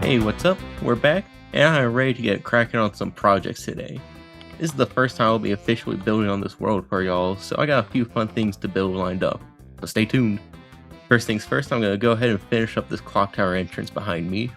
Hey, what's up? We're back, and I'm ready to get cracking on some projects today. This is the first time I'll be officially building on this world for y'all, so I got a few fun things to build lined up. So stay tuned. First things first, I'm going to go ahead and finish up this clock tower entrance behind me.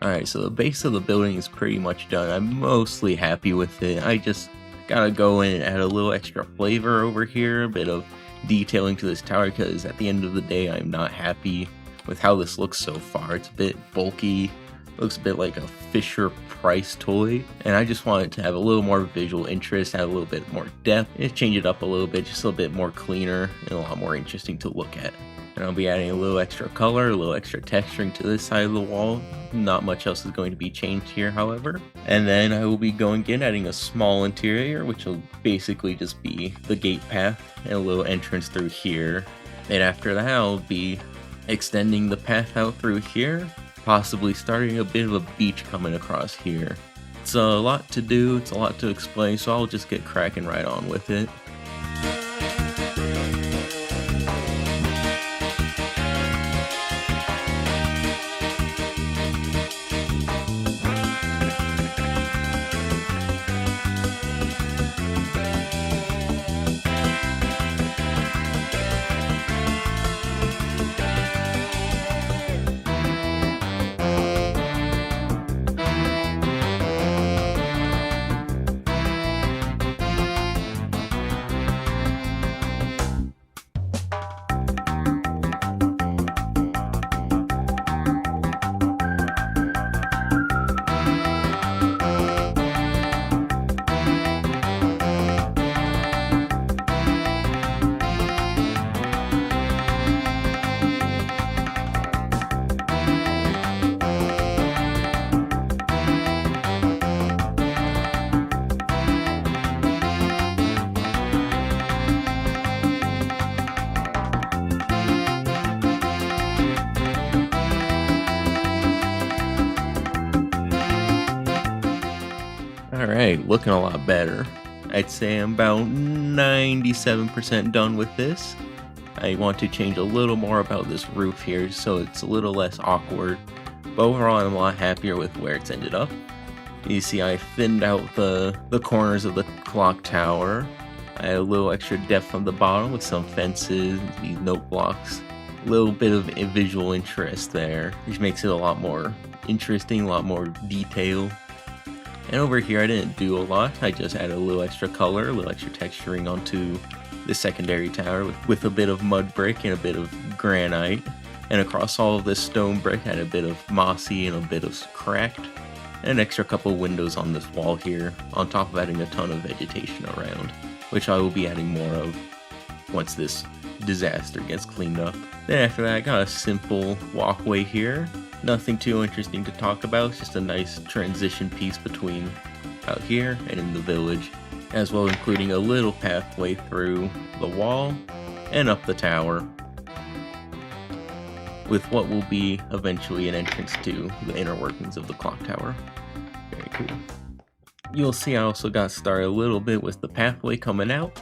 Alright, so the base of the building is pretty much done. I'm mostly happy with it. I just gotta go in and add a little extra flavor over here, a bit of detailing to this tower, because at the end of the day, I'm not happy with how this looks so far. It's a bit bulky. Looks a bit like a Fisher Price toy, and I just want it to have a little more visual interest, have a little bit more depth, and change it up a little bit, just a little bit more cleaner and a lot more interesting to look at. And I'll be adding a little extra color, a little extra texturing to this side of the wall. Not much else is going to be changed here, however. And then I will be going in, adding a small interior, which will basically just be the gate path and a little entrance through here. And after that, I'll be extending the path out through here, possibly starting a bit of a beach coming across here. It's a lot to do, it's a lot to explain, so I'll just get cracking right on with it. Alright, looking a lot better. I'd say I'm about 97% done with this. I want to change a little more about this roof here so it's a little less awkward. But overall, I'm a lot happier with where it's ended up. You see I thinned out the corners of the clock tower. I had a little extra depth on the bottom with some fences, these note blocks. A little bit of a visual interest there, which makes it a lot more interesting, a lot more detail. And over here I didn't do a lot, I just added a little extra color, a little extra texturing onto the secondary tower with a bit of mud brick and a bit of granite. And across all of this stone brick I had a bit of mossy and a bit of cracked. And an extra couple windows on this wall here, on top of adding a ton of vegetation around, which I will be adding more of once this disaster gets cleaned up. Then after that I got a simple walkway here. Nothing too interesting to talk about, it's just a nice transition piece between out here and in the village, as well including a little pathway through the wall and up the tower, with what will be eventually an entrance to the inner workings of the clock tower. Very cool. You'll see I also got started a little bit with the pathway coming out.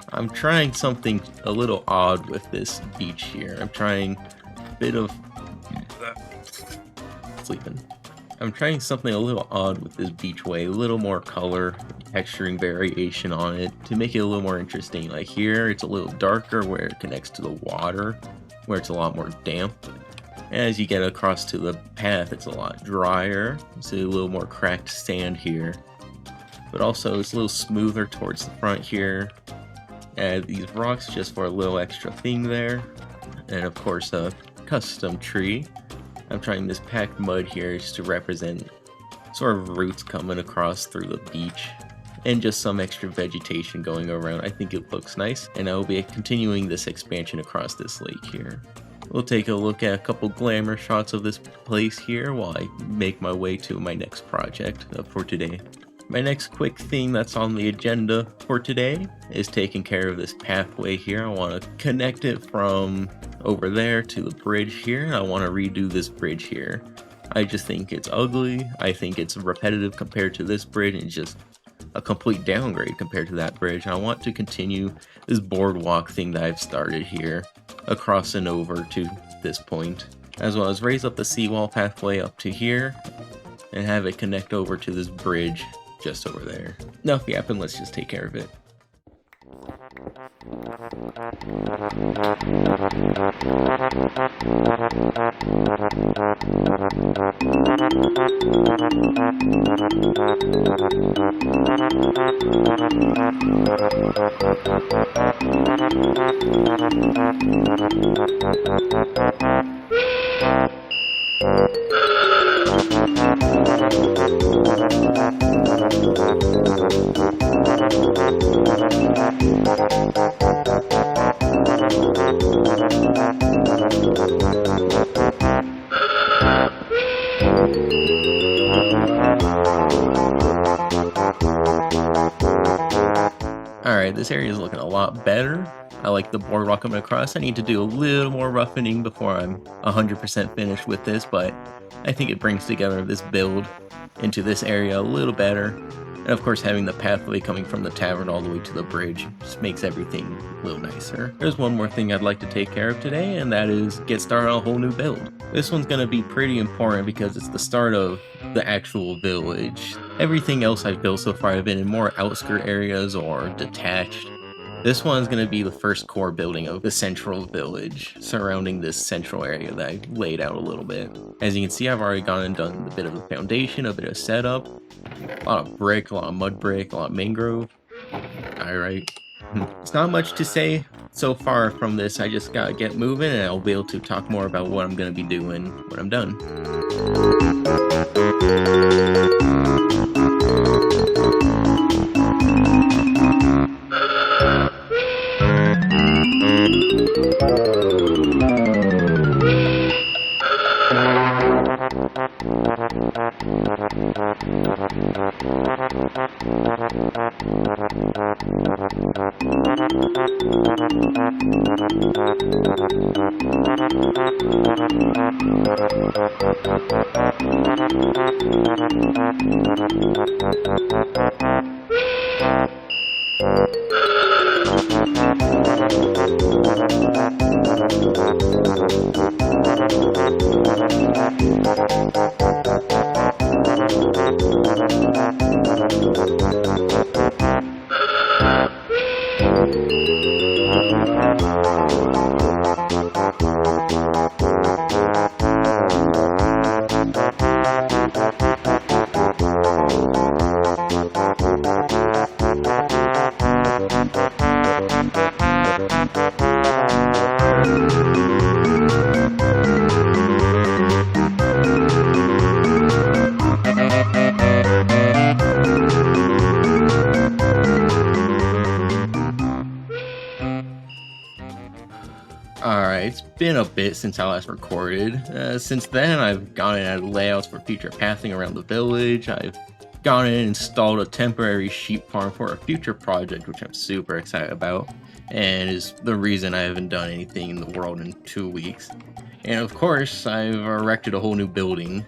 I'm trying something a little odd with this beach here. I'm trying a bit of I'm trying something a little odd with this beachway, a little more color, texturing variation on it to make it a little more interesting. Like here, it's a little darker where it connects to the water, where it's a lot more damp. As you get across to the path, it's a lot drier. See a little more cracked sand here, but also it's a little smoother towards the front here. Add these rocks just for a little extra theme there, and of course a custom tree. I'm trying this packed mud here just to represent sort of roots coming across through the beach and just some extra vegetation going around. I think it looks nice, and I will be continuing this expansion across this lake here. We'll take a look at a couple glamour shots of this place here while I make my way to my next project for today. My next quick thing that's on the agenda for today is taking care of this pathway here. I want to connect it from over there to the bridge here. I want to redo this bridge here. I just think it's ugly. I think it's repetitive compared to this bridge, and it's just a complete downgrade compared to that bridge. I want to continue this boardwalk thing that I've started here across and over to this point. as well as raise up the seawall pathway up to here and have it connect over to this bridge just over there. Enough yapping, let's just take care of it. Alright, this area is looking a lot better. I like the boardwalk coming across. I need to do a little more roughening before I'm 100% finished with this, but I think it brings together this build into this area a little better. And of course, having the pathway coming from the tavern all the way to the bridge just makes everything a little nicer. There's one more thing I'd like to take care of today, and that is get started on a whole new build. This one's going to be pretty important because it's the start of the actual village. Everything else I've built so far have been in more outskirt areas or detached. This one's going to be the first core building of the central village, surrounding this central area that I laid out a little bit. As you can see, I've already gone and done a bit of the foundation, a bit of setup, a lot of brick, a lot of mud brick, a lot of mangrove. Alright. It's not much to say so far from this. I just gotta get moving and I'll be able to talk more about what I'm going to be doing when I'm done. Alright, it's been a bit since I last recorded. Since then, I've gone and added layouts for future pathing around the village. I've gone in and installed a temporary sheep farm for a future project, which I'm super excited about, and is the reason I haven't done anything in the world in 2 weeks. And of course, I've erected a whole new building.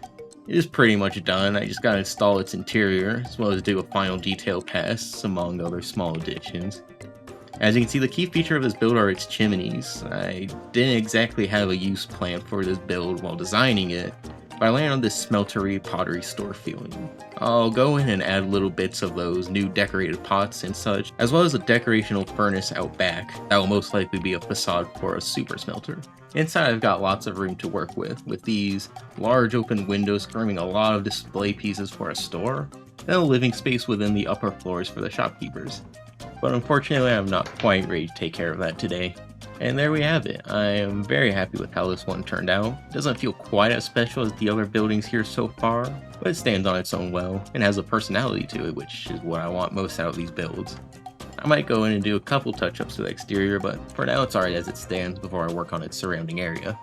It is pretty much done. I just gotta install its interior, as well as do a final detail pass, among other small additions. As you can see, the key feature of this build are its chimneys. I didn't exactly have a use plan for this build while designing it, but I landed on this smeltery pottery store feeling. I'll go in and add little bits of those new decorated pots and such, as well as a decorational furnace out back that will most likely be a facade for a super smelter. Inside I've got lots of room to work with these large open windows screaming a lot of display pieces for a store, and a living space within the upper floors for the shopkeepers. But unfortunately, I'm not quite ready to take care of that today. And there we have it. I am very happy with how this one turned out. It doesn't feel quite as special as the other buildings here so far, but it stands on its own well, and has a personality to it, which is what I want most out of these builds. I might go in and do a couple touch-ups to the exterior, but for now it's alright as it stands before I work on its surrounding area.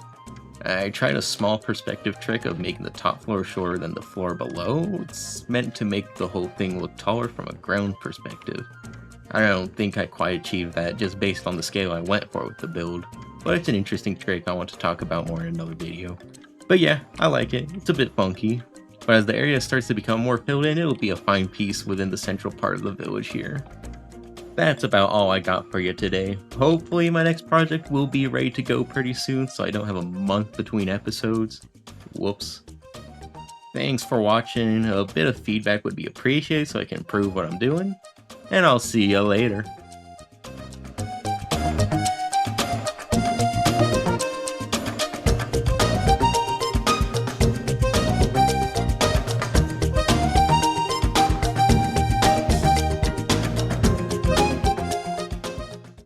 I tried a small perspective trick of making the top floor shorter than the floor below. It's meant to make the whole thing look taller from a ground perspective. I don't think I quite achieved that just based on the scale I went for with the build, but it's an interesting trick I want to talk about more in another video. But yeah, I like it. It's a bit funky, but as the area starts to become more filled in, it'll be a fine piece within the central part of the village here. That's about all I got for you today. Hopefully my next project will be ready to go pretty soon so I don't have a month between episodes. Whoops. Thanks for watching. A bit of feedback would be appreciated so I can improve what I'm doing. And I'll see you later.